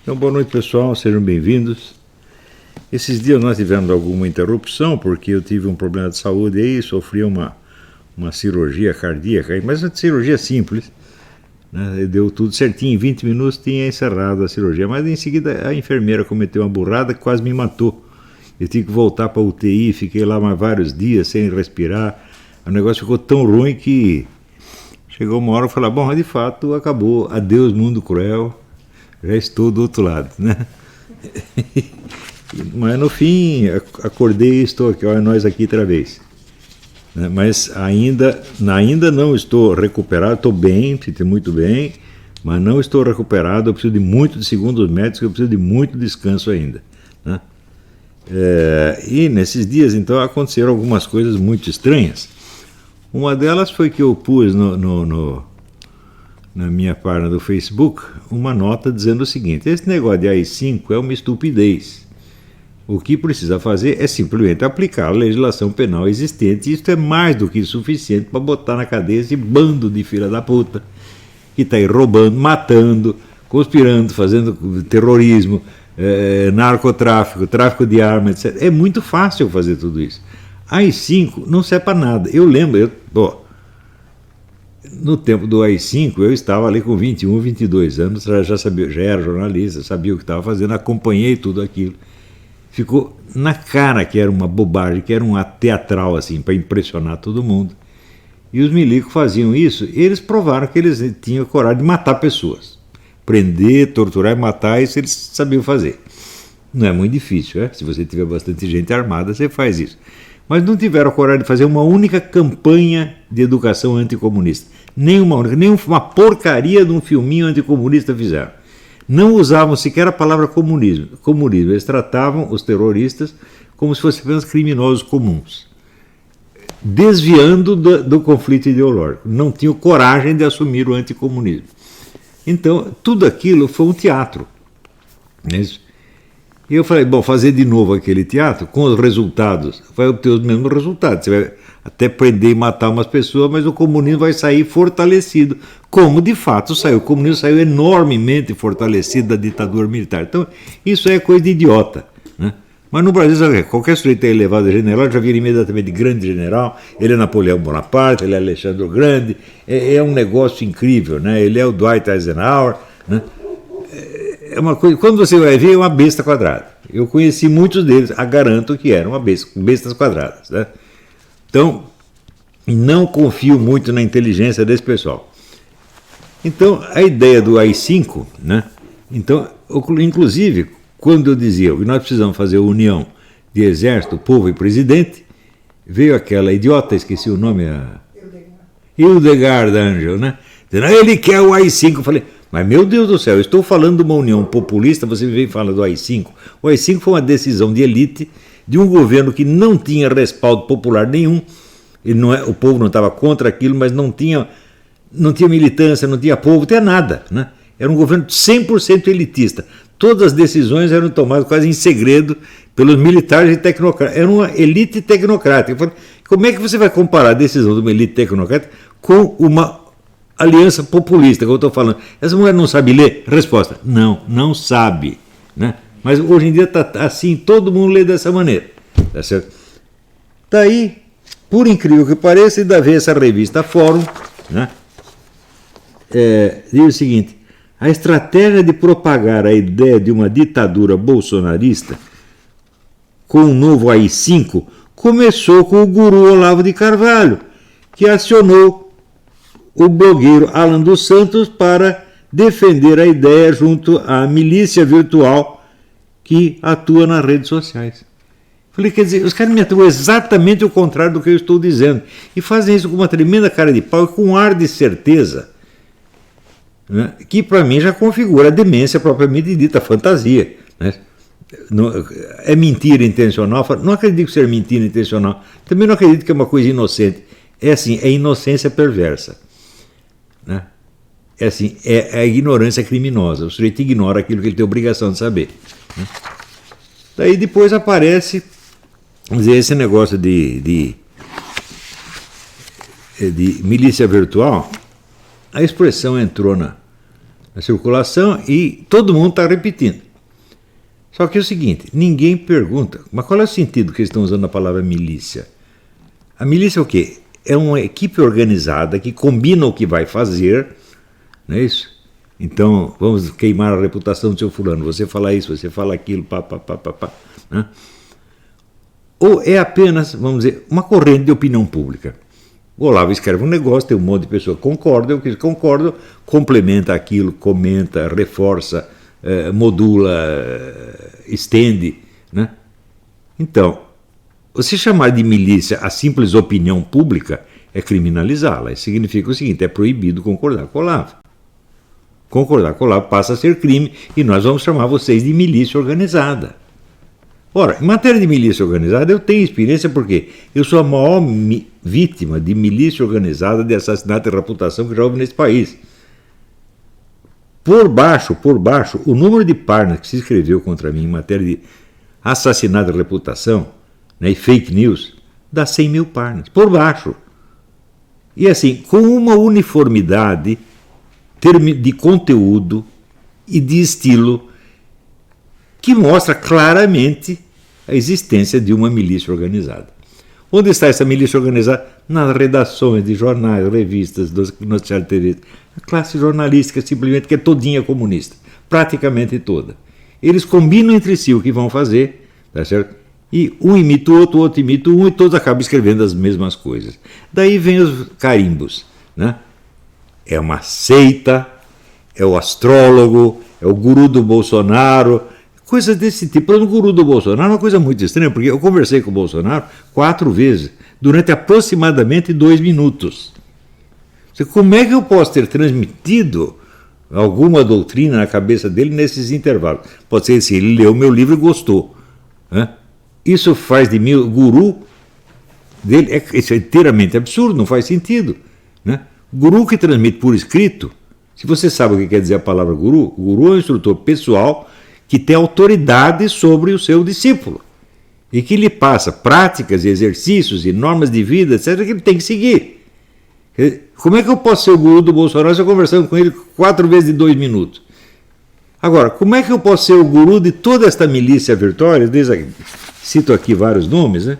Então, boa noite, pessoal, sejam bem-vindos. Esses dias nós tivemos alguma interrupção, porque eu tive um problema de saúde aí, sofri uma cirurgia cardíaca, mas uma cirurgia simples, né? Deu tudo certinho, em 20 minutos tinha encerrado a cirurgia, mas em seguida a enfermeira cometeu uma burrada que quase me matou. Eu tive que voltar para a UTI, fiquei lá mais vários dias sem respirar, o negócio ficou tão ruim que chegou uma hora e falei, bom, de fato acabou, adeus mundo cruel, já estou do outro lado, né? Mas no fim acordei e estou aqui, olha nós aqui outra vez, né? Mas ainda não estou recuperado, estou bem, estou muito bem, mas não estou recuperado, eu preciso de muito, segundo os médicos, eu preciso de muito descanso ainda, né? E nesses dias então aconteceram algumas coisas muito estranhas. Uma delas foi que eu pus na minha página do Facebook uma nota dizendo o seguinte: esse negócio de AI-5 é uma estupidez. O que precisa fazer é simplesmente aplicar a legislação penal existente, e isso é mais do que suficiente para botar na cadeia esse bando de filha da puta que está aí roubando, matando, conspirando, fazendo terrorismo, narcotráfico, tráfico de armas, etc. É muito fácil fazer tudo isso. AI-5 não serve para nada. Eu lembro, no tempo do AI-5 eu estava ali com 21, 22 anos, já sabia, já era jornalista, sabia o que estava fazendo, acompanhei tudo aquilo. Ficou na cara que era uma bobagem, que era um teatral assim, para impressionar todo mundo. E os milicos faziam isso, e eles provaram que eles tinham coragem de matar pessoas. Prender, torturar e matar, isso eles sabiam fazer. Não é muito difícil, é? Se você tiver bastante gente armada, você faz isso. Mas não tiveram coragem de fazer uma única campanha de educação anticomunista. Nenhuma única, nenhuma porcaria de um filminho anticomunista fizeram. Não usavam sequer a palavra comunismo. Eles tratavam os terroristas como se fossem apenas criminosos comuns, desviando do conflito ideológico. Não tinham coragem de assumir o anticomunismo. Então, tudo aquilo foi um teatro. E eu falei, bom, fazer de novo aquele teatro, com os resultados, vai obter os mesmos resultados. Você vai até prender e matar umas pessoas, mas o comunismo vai sair fortalecido, como de fato saiu. O comunismo saiu enormemente fortalecido da ditadura militar. Então, isso é coisa de idiota, né? Mas no Brasil, sabe, qualquer sujeito é elevado a general, já vira imediatamente grande general. Ele é Napoleão Bonaparte, ele é Alexandre o Grande, é um negócio incrível, né? Ele é o Dwight Eisenhower, né? É uma coisa, quando você vai ver, é uma besta quadrada. Eu conheci muitos deles, garanto que eram bestas quadradas, né? Então, não confio muito na inteligência desse pessoal. Então, a ideia do AI-5, né? Então, inclusive, quando eu dizia que nós precisamos fazer a união de exército, povo e presidente, veio aquela idiota, esqueci o nome, Hildegard Angel, né? Dizendo, ele quer o AI-5. Eu falei, mas meu Deus do céu, eu estou falando de uma união populista, você vem falando do AI-5. O AI-5 foi uma decisão de elite de um governo que não tinha respaldo popular nenhum. O povo não estava contra aquilo, mas não tinha militância, não tinha povo, não tinha nada, né? Era um governo 100% elitista. Todas as decisões eram tomadas quase em segredo pelos militares e tecnocratas. Era uma elite tecnocrática. Eu falei, como é que você vai comparar a decisão de uma elite tecnocrática com uma aliança populista, que eu estou falando? Essa mulher não sabe ler? Resposta, não sabe, né? Mas hoje em dia está assim, todo mundo lê dessa maneira, tá certo? Daí, por incrível que pareça, ainda vê essa revista Fórum, né? Diz o seguinte: a estratégia de propagar a ideia de uma ditadura bolsonarista com o novo AI-5 começou com o guru Olavo de Carvalho, que acionou o blogueiro Alan dos Santos para defender a ideia junto à milícia virtual que atua nas redes sociais. Falei, quer dizer, os caras me atuam exatamente o contrário do que eu estou dizendo, e fazem isso com uma tremenda cara de pau e com um ar de certeza, né, que para mim já configura a demência propriamente dita, a fantasia, né? É mentira intencional? Não acredito ser mentira intencional, também não acredito que é uma coisa inocente. É assim, é inocência perversa, né? É assim, é a ignorância criminosa. O sujeito ignora aquilo que ele tem obrigação de saber, né? Daí depois aparece, vamos dizer, esse negócio de milícia virtual. A expressão entrou na circulação e todo mundo está repetindo. Só que é o seguinte, ninguém pergunta, mas qual é o sentido que eles estão usando a palavra milícia? A milícia é o quê? É uma equipe organizada que combina o que vai fazer, não é isso? Então, vamos queimar a reputação do seu fulano, você fala isso, você fala aquilo, pá, né? Ou é apenas, vamos dizer, uma corrente de opinião pública. O Olavo escreve um negócio, tem um monte de pessoas que concordam, que concordam, complementa aquilo, comenta, reforça, modula, estende, né? Então, você chamar de milícia a simples opinião pública é criminalizá-la. Isso significa o seguinte, é proibido concordar com o Olavo. Concordar com o Olavo passa a ser crime e nós vamos chamar vocês de milícia organizada. Ora, em matéria de milícia organizada, eu tenho experiência porque eu sou a maior vítima de milícia organizada de assassinato e reputação que já houve nesse país. Por baixo, o número de páginas que se escreveu contra mim em matéria de assassinato e reputação, né, e fake news, dá 100 mil páginas, por baixo. E assim, com uma uniformidade de conteúdo e de estilo que mostra claramente a existência de uma milícia organizada. Onde está essa milícia organizada? Nas redações de jornais, revistas, dos noticiários TV. A classe jornalística simplesmente que é todinha comunista, praticamente toda. Eles combinam entre si o que vão fazer, tá certo? E um imita o outro imita um, e todos acabam escrevendo as mesmas coisas. Daí vem os carimbos, né? É uma seita, é o astrólogo, é o guru do Bolsonaro, coisas desse tipo. O guru do Bolsonaro é uma coisa muito estranha, porque eu conversei com o Bolsonaro 4 vezes, durante aproximadamente 2 minutos. Como é que eu posso ter transmitido alguma doutrina na cabeça dele nesses intervalos? Pode ser assim, ele leu meu livro e gostou, né? Isso faz de mim o guru dele, isso é inteiramente absurdo, não faz sentido, né? Guru que transmite por escrito, se você sabe o que quer dizer a palavra guru, o guru é um instrutor pessoal que tem autoridade sobre o seu discípulo e que lhe passa práticas, exercícios e normas de vida, etc., que ele tem que seguir. Como é que eu posso ser o guru do Bolsonaro se eu conversando com ele 4 vezes em 2 minutos? Agora, como é que eu posso ser o guru de toda esta milícia virtual? Cito aqui vários nomes, né?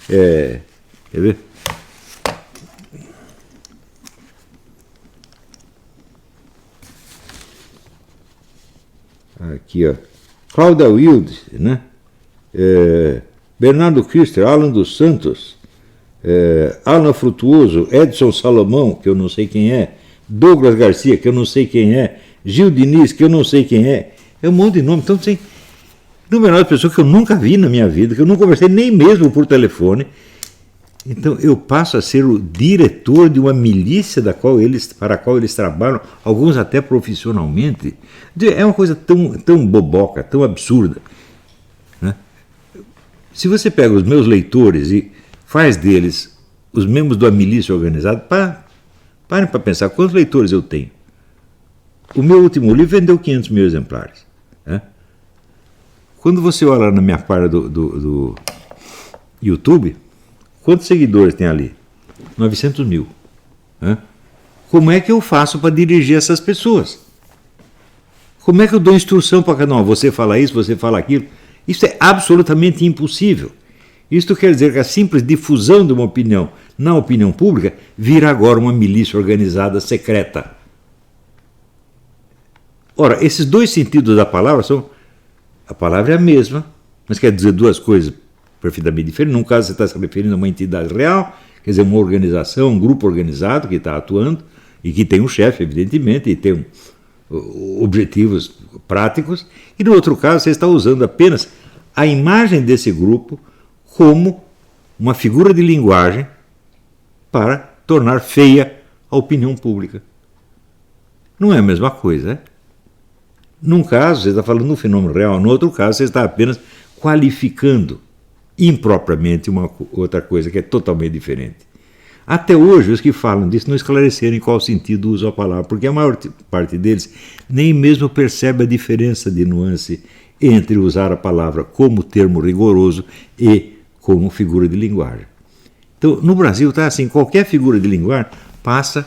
Quer ver? Aqui, ó. Cláudia Wilde, né? Bernardo Kister, Alan dos Santos, Alan Frutuoso, Edson Salomão, que eu não sei quem é, Douglas Garcia, que eu não sei quem é, Gil Diniz, que eu não sei quem é. É um monte de nome. Então tem numerosas pessoas que eu nunca vi na minha vida, que eu não conversei nem mesmo por telefone. Então eu passo a ser o diretor de uma milícia para a qual eles trabalham, alguns até profissionalmente. É uma coisa tão boboca, tão absurda, né? Se você pega os meus leitores e faz deles os membros de uma milícia organizada, parem para pensar quantos leitores eu tenho. O meu último livro vendeu 500 mil exemplares, né? Quando você olha na minha página do YouTube, quantos seguidores tem ali? 900 mil. Né? Como é que eu faço para dirigir essas pessoas? Como é que eu dou instrução para cada um? Você fala isso, você fala aquilo. Isso é absolutamente impossível. Isto quer dizer que a simples difusão de uma opinião na opinião pública vira agora uma milícia organizada secreta. Ora, esses dois sentidos da palavra são... A palavra é a mesma, mas quer dizer duas coisas perfeitamente diferentes. Num caso você está se referindo a uma entidade real, quer dizer, uma organização, um grupo organizado que está atuando e que tem um chefe, evidentemente, e tem objetivos práticos. E no outro caso você está usando apenas a imagem desse grupo como uma figura de linguagem para tornar feia a opinião pública. Não é a mesma coisa, é? Num caso, você está falando de um fenômeno real, no outro caso, você está apenas qualificando impropriamente uma outra coisa que é totalmente diferente. Até hoje, os que falam disso não esclareceram em qual sentido usam a palavra, porque a maior parte deles nem mesmo percebe a diferença de nuance entre usar a palavra como termo rigoroso e como figura de linguagem. Então, no Brasil está assim, qualquer figura de linguagem passa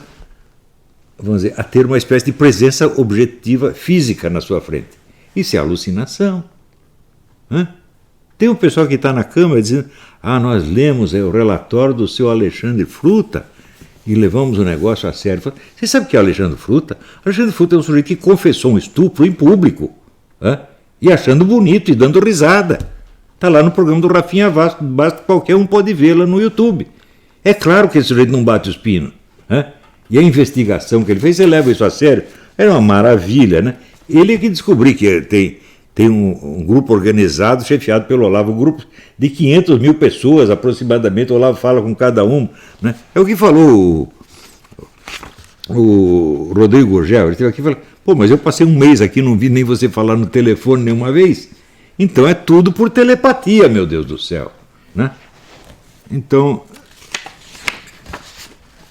vamos dizer, a ter uma espécie de presença objetiva física na sua frente. Isso é alucinação. Hã? Tem um pessoal que está na Câmara dizendo: nós lemos o relatório do seu Alexandre Fruta e levamos o negócio a sério. Você sabe o que é Alexandre Fruta? Alexandre Fruta é um sujeito que confessou um estupro em público, e achando bonito e dando risada. Está lá no programa do Rafinha Vasco, basta qualquer um pode vê-la no YouTube. É claro que esse sujeito não bate os pinos. E a investigação que ele fez, você leva isso a sério, era uma maravilha, né? Ele é que descobriu que tem um grupo organizado, chefiado pelo Olavo, um grupo de 500 mil pessoas aproximadamente, o Olavo fala com cada um, né? É o que falou o Rodrigo Gurgel, ele esteve aqui e falou: pô, mas eu passei um mês aqui, não vi nem você falar no telefone nenhuma vez. Então é tudo por telepatia, meu Deus do céu, né? Então,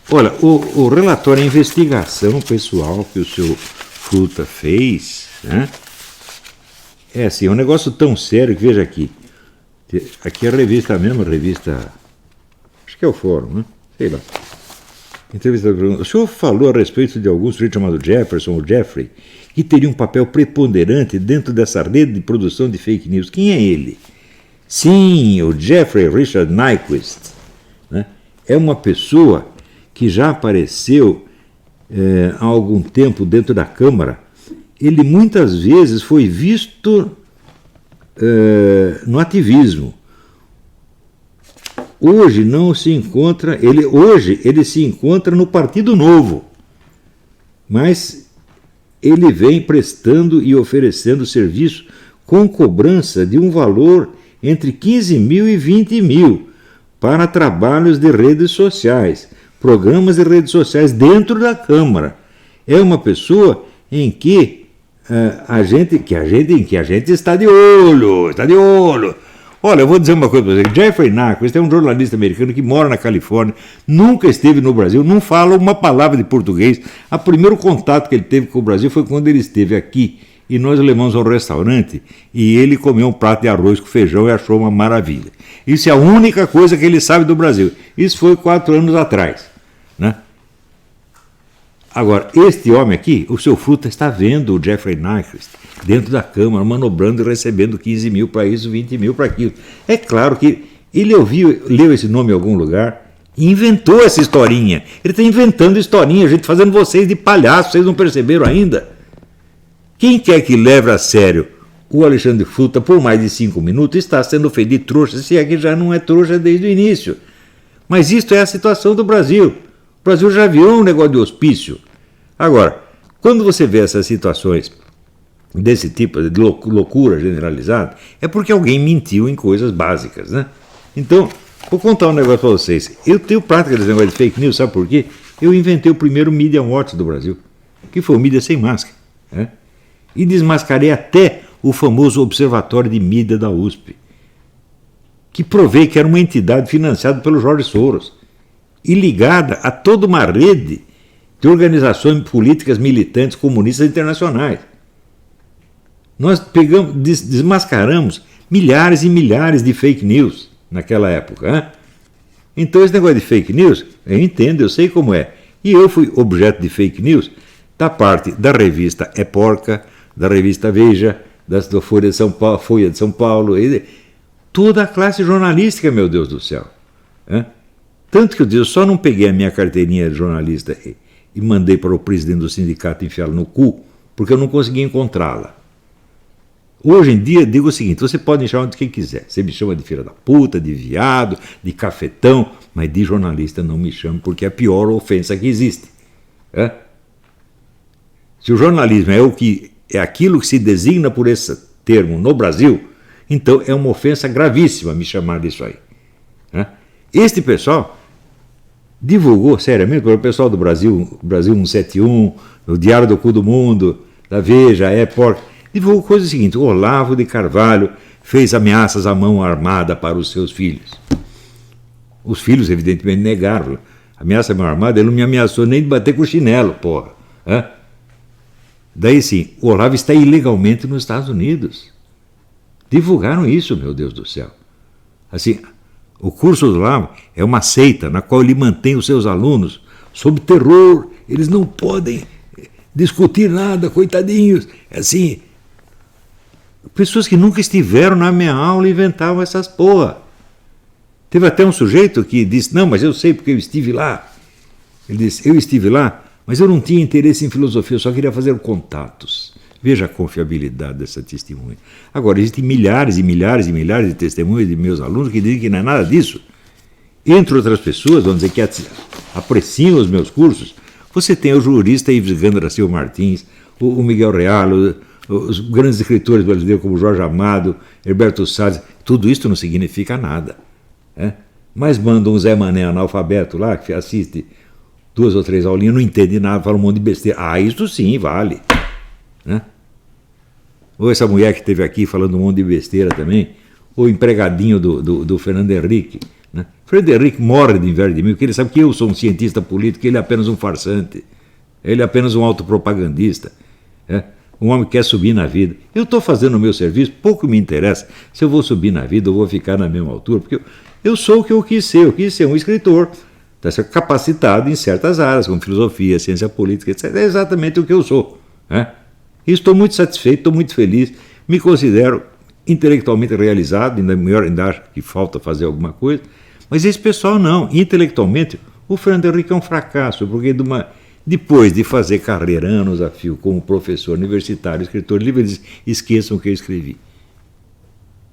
olha, o relatório, a investigação pessoal que o seu Fruta fez, né? É assim, é um negócio tão sério que, veja aqui, aqui é a revista mesmo, acho que é o Fórum, né? Sei lá. Entrevista, o senhor falou a respeito de algum sujeito chamado Jefferson ou Jeffrey, que teria um papel preponderante dentro dessa rede de produção de fake news. Quem é ele? Sim, o Jeffrey Richard Nyquist, né? É uma pessoa que já apareceu há algum tempo dentro da Câmara. Ele muitas vezes foi visto no ativismo. Hoje não se encontra, hoje ele se encontra no Partido Novo, mas ele vem prestando e oferecendo serviço com cobrança de um valor entre 15 mil e 20 mil para trabalhos de redes sociais, programas de redes sociais dentro da Câmara. É uma pessoa em que a gente está de olho. Olha, eu vou dizer uma coisa para você. Jeffrey Nyquist é um jornalista americano que mora na Califórnia, nunca esteve no Brasil, não fala uma palavra de português. O primeiro contato que ele teve com o Brasil foi quando ele esteve aqui e nós levamos ao restaurante e ele comeu um prato de arroz com feijão e achou uma maravilha. Isso é a única coisa que ele sabe do Brasil. Isso foi 4 anos atrás, né? Agora, este homem aqui, o seu Fruta, está vendo o Jeffrey Nyquist dentro da Câmara, manobrando e recebendo 15 mil para isso, 20 mil para aquilo. É claro que ele leu esse nome em algum lugar e inventou essa historinha. Ele está inventando historinha, gente, fazendo vocês de palhaço, vocês não perceberam ainda? Quem quer que leve a sério o Alexandre Fruta por mais de 5 minutos está sendo feito de trouxa, se é que já não é trouxa desde o início. Mas isto é a situação do Brasil. O Brasil já virou um negócio de hospício. Agora, quando você vê essas situações desse tipo de loucura generalizada, é porque alguém mentiu em coisas básicas, né? Então, vou contar um negócio para vocês. Eu tenho prática desse negócio de fake news, sabe por quê? Eu inventei o primeiro Media Watch do Brasil, que foi o Mídia Sem Máscara, né? E desmascarei até o famoso Observatório de Mídia da USP, que provei que era uma entidade financiada pelo Jorge Soros e ligada a toda uma rede de organizações políticas militantes comunistas internacionais. Nós desmascaramos milhares e milhares de fake news naquela época, né? Então esse negócio de fake news, eu entendo, eu sei como é. E eu fui objeto de fake news da parte da revista É Porca, da revista Veja, da Folha de São Paulo, toda a classe jornalística, meu Deus do céu, né? Tanto que eu só não peguei a minha carteirinha de jornalista e mandei para o presidente do sindicato enfiá-la no cu, porque eu não conseguia encontrá-la. Hoje em dia, digo o seguinte: você pode me chamar de quem quiser. Você me chama de filha da puta, de viado, de cafetão, mas de jornalista não me chame, porque é a pior ofensa que existe. Se o jornalismo é aquilo que se designa por esse termo no Brasil, então é uma ofensa gravíssima me chamar disso aí. Este pessoal divulgou, seriamente, para o pessoal do Brasil 171, o Diário do Cu do Mundo, da Veja, É Porca, divulgou coisa seguinte: o Olavo de Carvalho fez ameaças à mão armada para os seus filhos. Os filhos, evidentemente, negaram. Ameaça à mão armada, ele não me ameaçou nem de bater com chinelo, porra. Daí sim, o Olavo está ilegalmente nos Estados Unidos. Divulgaram isso, meu Deus do céu. Assim, o curso do Olavo é uma seita na qual ele mantém os seus alunos sob terror eles não podem discutir nada, coitadinhos. Assim, pessoas que nunca estiveram na minha aula inventavam essas porra. Teve até um sujeito que disse, não, mas eu sei porque eu estive lá. Ele disse, eu estive lá, mas eu não tinha interesse em filosofia, eu só queria fazer contatos. Veja a confiabilidade dessa testemunha. Agora, existem milhares e milhares e milhares de testemunhas de meus alunos que dizem que não é nada disso. Entre outras pessoas, vamos dizer, que apreciam os meus cursos, você tem o jurista Ives Gandra Silva Martins, o Miguel Real, os grandes escritores brasileiros como Jorge Amado, Herberto Salles, tudo isso não significa nada. Mas manda um Zé Mané analfabeto lá, que assiste 2 ou 3 aulinhas, não entende nada, fala um monte de besteira. Ah, isso sim, vale. Ou essa mulher que esteve aqui falando um monte de besteira também, ou o empregadinho do Fernando Henrique. Fernando Henrique morre de inveja de mim, porque ele sabe que eu sou um cientista político, ele é apenas um farsante, ele é apenas um autopropagandista, um homem que quer subir na vida. Eu estou fazendo o meu serviço, pouco me interessa se eu vou subir na vida ou vou ficar na mesma altura, porque eu sou o que eu quis ser um escritor, capacitado em certas áreas, como filosofia, ciência política, etc. É exatamente o que eu sou. E estou muito satisfeito, estou muito feliz, me considero intelectualmente realizado, ainda acho que falta fazer alguma coisa, mas esse pessoal não. Intelectualmente, o Fernando Henrique é um fracasso, porque depois de fazer carreira anos a fio como professor universitário, escritor livre, eles esqueçam o que eu escrevi.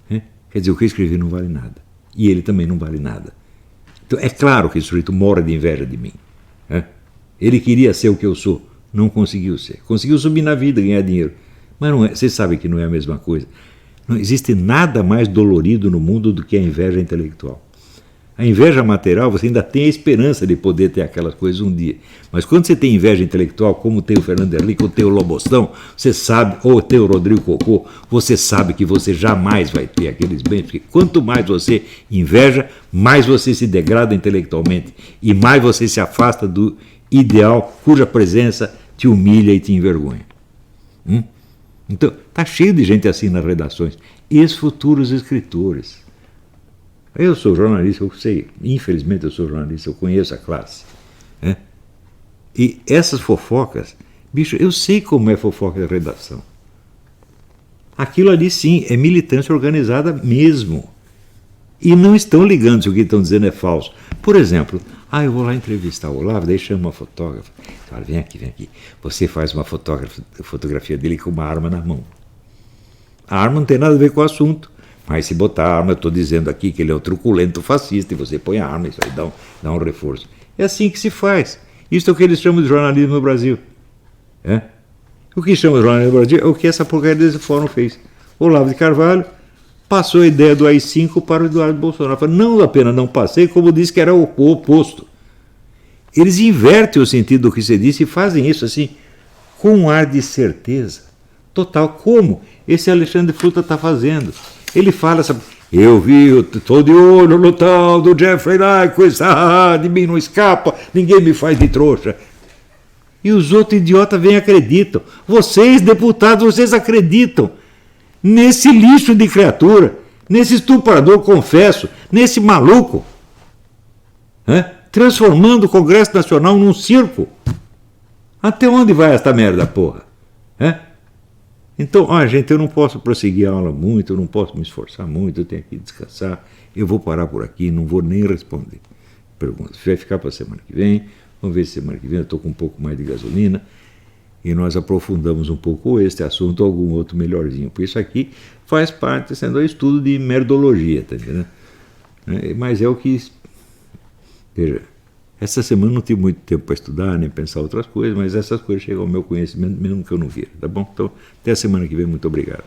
Quer dizer, o que eu escrevi não vale nada. E ele também não vale nada. Então, é claro que esse sujeito morre de inveja de mim. Ele queria ser o que eu sou, não conseguiu ser. Conseguiu subir na vida, ganhar dinheiro. Mas não é, você sabe que não é a mesma coisa. Não existe nada mais dolorido no mundo do que a inveja intelectual. A inveja material, você ainda tem a esperança de poder ter aquelas coisas um dia. Mas quando você tem inveja intelectual, como tem o Fernando Henrique, ou tem o Lobostão, você sabe, ou tem o Rodrigo Cocô, você sabe que você jamais vai ter aqueles bens, porque quanto mais você inveja, mais você se degrada intelectualmente e mais você se afasta do ideal cuja presença te humilha e te envergonha. Então, está cheio de gente assim nas redações, ex-futuros escritores. Eu sou jornalista, eu sei, infelizmente eu sou jornalista, eu conheço a classe. E essas fofocas, bicho, eu sei como é fofoca de redação. Aquilo ali sim, é militância organizada mesmo. E não estão ligando se o que estão dizendo é falso. Por exemplo, eu vou lá entrevistar o Olavo, daí chama uma fotógrafa. Fala, vem aqui. Você faz uma fotografia dele com uma arma na mão. A arma não tem nada a ver com o assunto. Mas se botar a arma, eu estou dizendo aqui que ele é um truculento fascista, e você põe a arma, isso aí dá um reforço. É assim que se faz. Isso é o que eles chamam de jornalismo no Brasil. O que chama de jornalismo no Brasil é o que essa porcaria desse fórum fez. Olavo de Carvalho passou a ideia do AI-5 para o Eduardo Bolsonaro. Não apenas não passei, como disse que era o oposto. Eles invertem o sentido do que você disse e fazem isso assim, com um ar de certeza total, como esse Alexandre Fruta está fazendo. Ele fala, eu estou de olho no tal do Jeffrey Nyquist, de mim não escapa, ninguém me faz de trouxa. E os outros idiotas vêm e acreditam. Vocês, deputados, vocês acreditam nesse lixo de criatura, nesse estuprador, confesso, nesse maluco, transformando o Congresso Nacional num circo. Até onde vai esta merda, porra? Então, gente, eu não posso prosseguir a aula muito, eu não posso me esforçar muito, eu tenho que descansar, eu vou parar por aqui, não vou nem responder perguntas. Vai ficar para a semana que vem, vamos ver se semana que vem eu estou com um pouco mais de gasolina e nós aprofundamos um pouco este assunto, algum outro melhorzinho, porque isso aqui faz parte, sendo um estudo de merdologia, tá entendendo? Mas é o que... Veja, essa semana não tive muito tempo para estudar, nem pensar outras coisas, mas essas coisas chegam ao meu conhecimento mesmo que eu não vira, tá bom? Então, até a semana que vem, muito obrigado.